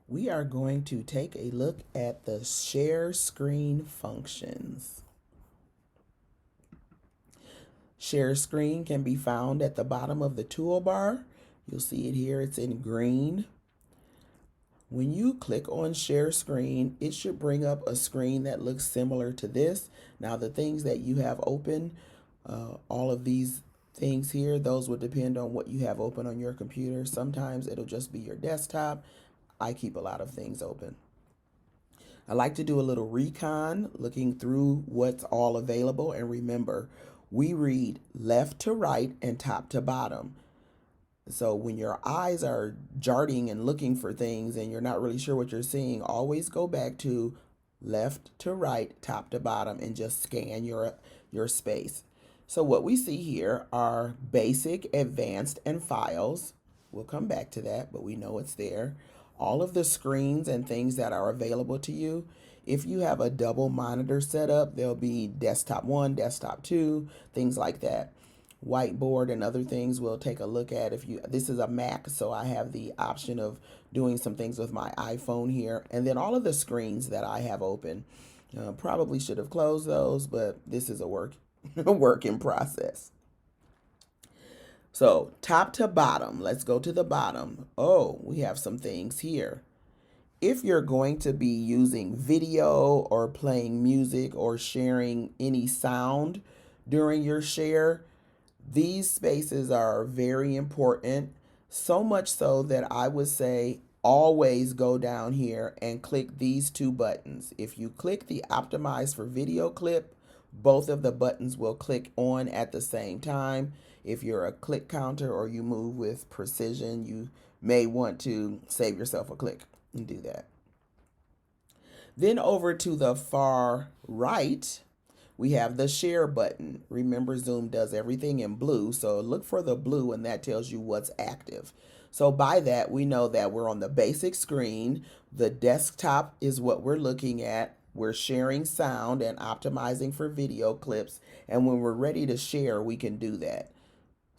we are going to take a look at the share screen functions. Share screen can be found at the bottom of the toolbar. You'll see it here, it's in green. When you click on share screen, it should bring up a screen that looks similar to this. Now the things that you have open, all of these things here, those would depend on what you have open on your computer. Sometimes it'll just be your desktop. I keep a lot of things open. I like to do a little recon, looking through what's all available. And remember, we read left to right and top to bottom. So when your eyes are darting and looking for things and you're not really sure what you're seeing, always go back to left to right, top to bottom, and just scan your space. So what we see here are basic, advanced, and files. We'll come back to that, but we know it's there. All of the screens and things that are available to you. If you have a double monitor setup, there'll be desktop 1, desktop 2, things like that. Whiteboard and other things we'll take a look at. If you, this is a Mac, so I have the option of doing some things with my iPhone here. And then all of the screens that I have open. Probably should have closed those, but this is a work in process. So top to bottom, let's go to the bottom. Oh, we have some things here. If you're going to be using video or playing music or sharing any sound during your share, these spaces are very important, so much so that I would say always go down here and click these two buttons. If you click the optimize for video clip, both of the buttons will click on at the same time. If you're a click counter or you move with precision, you may want to save yourself a click and do that. Then over to the far right, we have the share button. Remember, Zoom does everything in blue, so look for the blue and that tells you what's active. So by that, we know that we're on the basic screen. The desktop is what we're looking at. We're sharing sound and optimizing for video clips. And when we're ready to share, we can do that.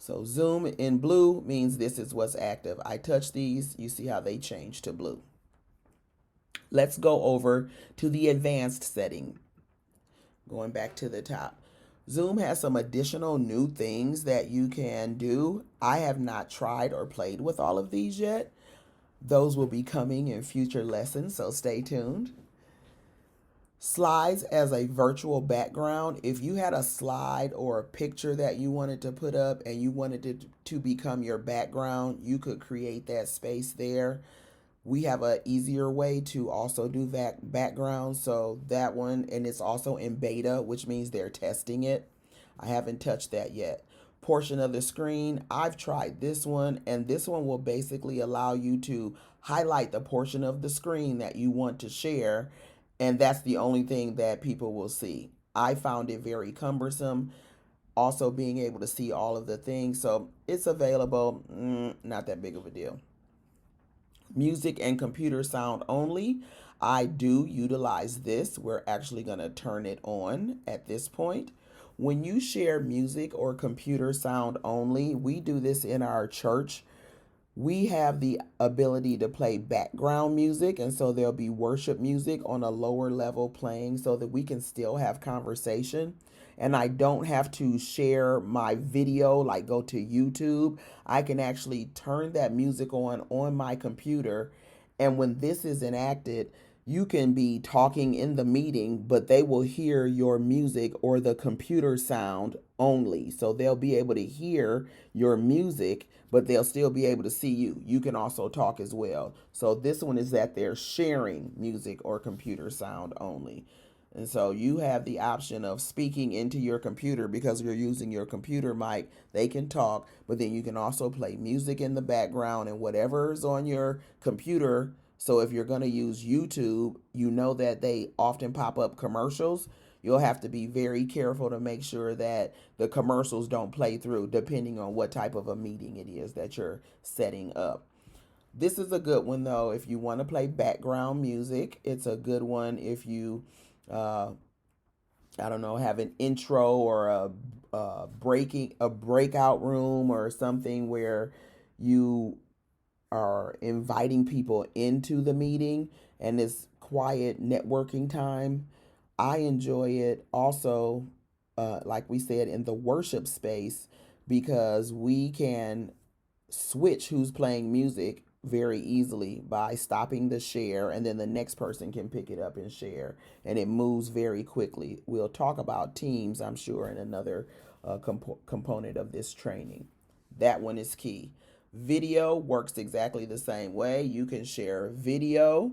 So Zoom in blue means this is what's active. I touch these, you see how they change to blue. Let's go over to the advanced setting. Going back to the top. Zoom has some additional new things that you can do. I have not tried or played with all of these yet. Those will be coming in future lessons, so stay tuned. Slides as a virtual background. If you had a slide or a picture that you wanted to put up and you wanted it to become your background, you could create that space there. We have an easier way to also do that background. So that one, and it's also in beta, which means they're testing it. I haven't touched that yet. Portion of the screen, I've tried this one, and this one will basically allow you to highlight the portion of the screen that you want to share, and that's the only thing that people will see. I found it very cumbersome. Also being able to see all of the things, so it's available, not that big of a deal. Music and computer sound only. I do utilize this. We're actually going to turn it on at this point. When you share music or computer sound only, we do this in our church. We have the ability to play background music, and so there'll be worship music on a lower level playing so that we can still have conversation. And I don't have to share my video, like go to YouTube. I can actually turn that music on my computer. And when this is enacted, you can be talking in the meeting, but they will hear your music or the computer sound only. So they'll be able to hear your music, but they'll still be able to see you. You can also talk as well. So this one is that they're sharing music or computer sound only. And so you have the option of speaking into your computer because you're using your computer mic. They can talk, but then you can also play music in the background and whatever's on your computer. So if you're going to use YouTube, you know that they often pop up commercials. You'll have to be very careful to make sure that the commercials don't play through depending on what type of a meeting it is that you're setting up. This is a good one though if you want to play background music. It's a good one if you uh, I don't know, have an intro or a breakout room or something where you are inviting people into the meeting and it's quiet networking time. I enjoy it also, like we said, in the worship space because we can switch who's playing music very easily by stopping the share, and then the next person can pick it up and share, and it moves very quickly. We'll talk about teams, I'm sure, in another component of this training. That one is key. Video works exactly the same way. You can share video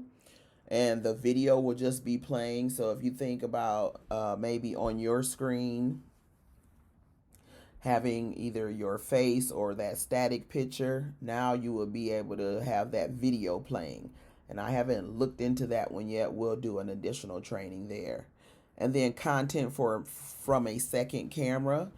and the video will just be playing. So if you think about maybe on your screen having either your face or that static picture, now you will be able to have that video playing. And I haven't looked into that one yet. We'll do an additional training there. And then content from a second camera.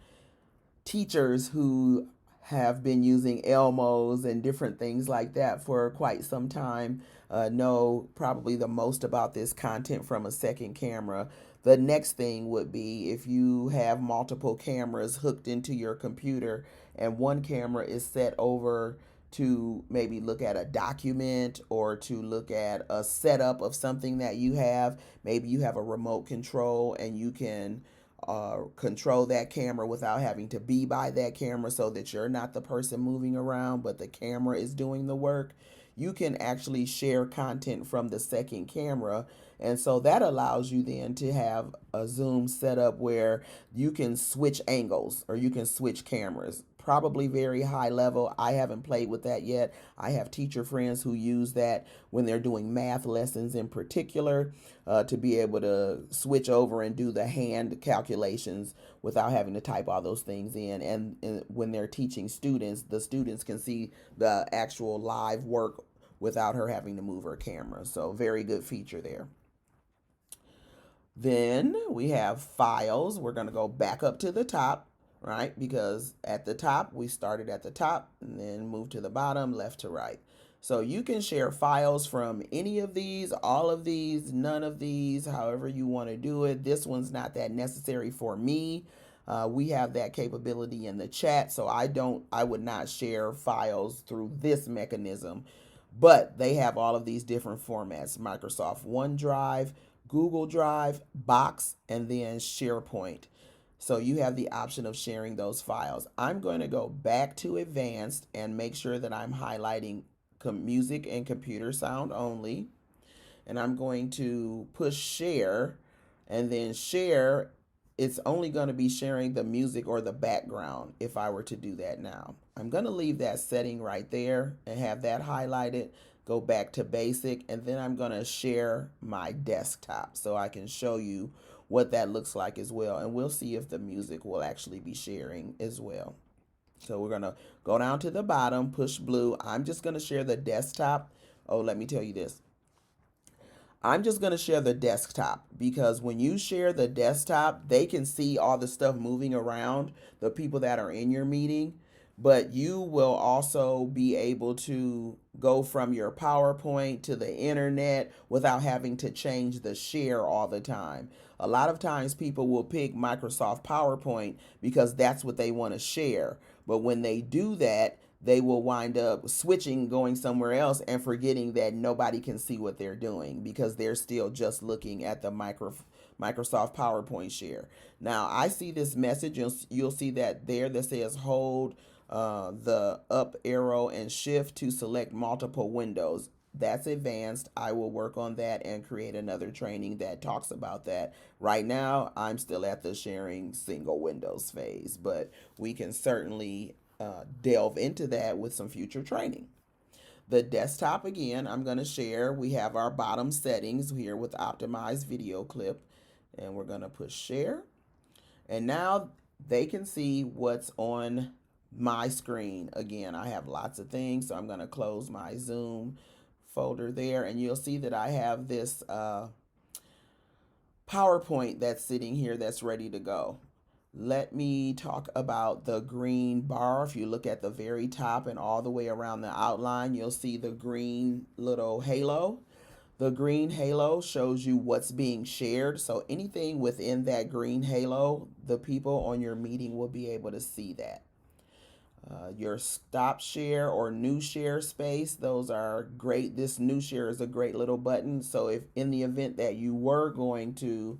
Teachers who have been using Elmos and different things like that for quite some time know probably the most about this content from a second camera. The next thing would be if you have multiple cameras hooked into your computer and one camera is set over to maybe look at a document or to look at a setup of something that you have. Maybe you have a remote control and you can control that camera without having to be by that camera so that you're not the person moving around, but the camera is doing the work. You can actually share content from the second camera. And so that allows you then to have a Zoom setup where you can switch angles or you can switch cameras. Probably very high level. I haven't played with that yet. I have teacher friends who use that when they're doing math lessons in particular to be able to switch over and do the hand calculations without having to type all those things in. And when they're teaching students, the students can see the actual live work without her having to move her camera. So very good feature there. Then we have files. We're going to go back up to the top, right? Because at the top, we started at the top and then move to the bottom, left to right. So you can share files from any of these, all of these, none of these, however you want to do it. This one's not that necessary for me. We have that capability in the chat, so I would not share files through this mechanism. But they have all of these different formats: Microsoft OneDrive, Google Drive, Box, and then SharePoint. So you have the option of sharing those files. I'm going to go back to advanced and make sure that I'm highlighting music and computer sound only. And I'm going to push share, and then share, it's only going to be sharing the music or the background if I were to do that now. I'm going to leave that setting right there and have that highlighted. Go back to basic, and then I'm going to share my desktop so I can show you what that looks like as well. And we'll see if the music will actually be sharing as well. So we're going to go down to the bottom, push blue. I'm just going to share the desktop. Oh, let me tell you this. I'm just going to share the desktop because when you share the desktop, they can see all the stuff moving around, the people that are in your meeting, but you will also be able to go from your PowerPoint to the internet without having to change the share all the time. A lot of times people will pick Microsoft PowerPoint because that's what they want to share. But when they do that, they will wind up switching, going somewhere else, and forgetting that nobody can see what they're doing because they're still just looking at the Microsoft PowerPoint share. Now, I see this message. You'll see that there that says hold the up arrow and shift to select multiple windows. That's advanced. I will work on that and create another training that talks about that. Right now, I'm still at the sharing single windows phase, but we can certainly delve into that with some future training. The desktop, again, I'm going to share. We have our bottom settings here with optimized video clip, and we're going to push share. And now they can see what's on my screen. Again, I have lots of things, so I'm going to close my Zoom folder there, and you'll see that I have this PowerPoint that's sitting here that's ready to go. Let me talk about the green bar. If you look at the very top and all the way around the outline, you'll see the green little halo. The green halo shows you what's being shared. So anything within that green halo, the people on your meeting will be able to see that. Your stop share or new share space, those are great. This new share is a great little button. So if in the event that you were going to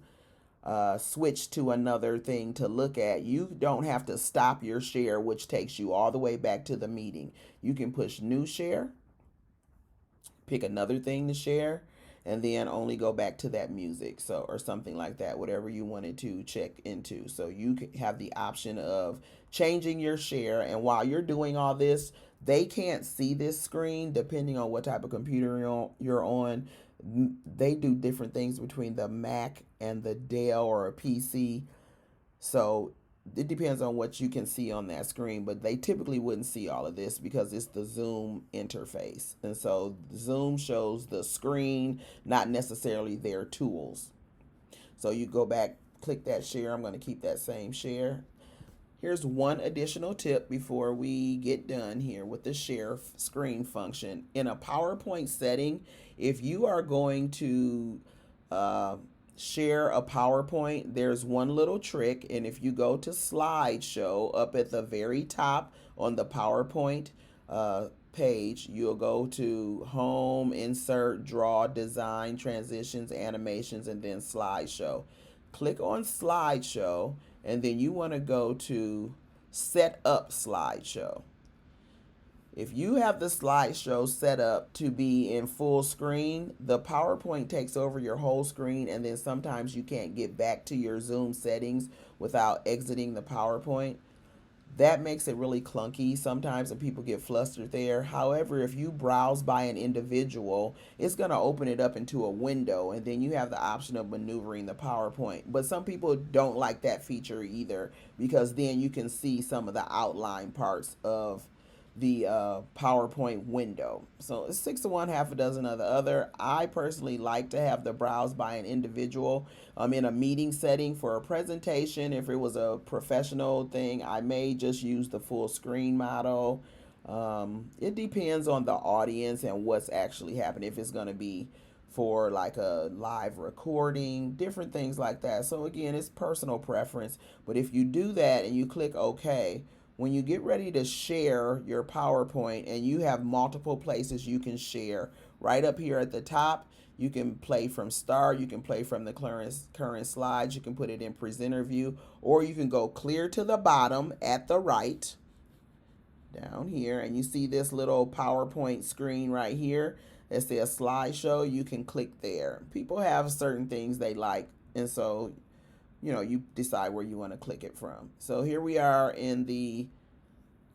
switch to another thing to look at, you don't have to stop your share, which takes you all the way back to the meeting. You can push new share, pick another thing to share, and then only go back to that music, so or something like that, whatever you wanted to check into. So you have the option of changing your share, and while you're doing all this, they can't see this screen depending on what type of computer you're on. They do different things between the Mac and the Dell or a PC, so it depends on what you can see on that screen, but they typically wouldn't see all of this because it's the Zoom interface. And so Zoom shows the screen, not necessarily their tools. So you go back, click that share. I'm going to keep that same share. Here's one additional tip before we get done here with the share screen function. In a PowerPoint setting, if you are going to share a PowerPoint, there's one little trick. And if you go to slideshow up at the very top on the PowerPoint page, you'll go to home, insert, draw, design, transitions, animations, and then slideshow. Click on slideshow, and then you want to go to set up slideshow. If you have the slideshow set up to be in full screen, the PowerPoint takes over your whole screen, and then sometimes you can't get back to your Zoom settings without exiting the PowerPoint. That makes it really clunky sometimes, and people get flustered there. However, if you browse by an individual, it's going to open it up into a window, and then you have the option of maneuvering the PowerPoint. But some people don't like that feature either, because then you can see some of the outline parts of the PowerPoint window. So it's 6 to 1, half a dozen of the other. I personally like to have the browse by an individual. In a meeting setting for a presentation. If it was a professional thing, I may just use the full screen model. It depends on the audience and what's actually happening. If it's going to be for like a live recording, different things like that. So again, it's personal preference. But if you do that and you click OK, when you get ready to share your PowerPoint and you have multiple places you can share, right up here at the top, you can play from start, you can play from the current slides, you can put it in presenter view, or you can go clear to the bottom at the right, down here, and you see this little PowerPoint screen right here that says slideshow. You can click there. People have certain things they like, and so you decide where you want to click it from. So here we are in the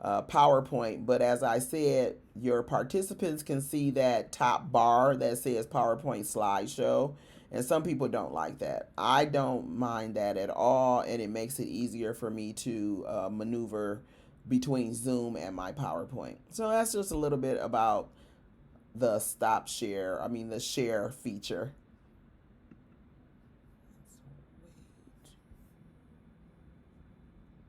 PowerPoint, but as I said, your participants can see that top bar that says PowerPoint slideshow, and some people don't like that. I don't mind that at all, and it makes it easier for me to maneuver between Zoom and my PowerPoint. So that's just a little bit about the stop share, the share feature.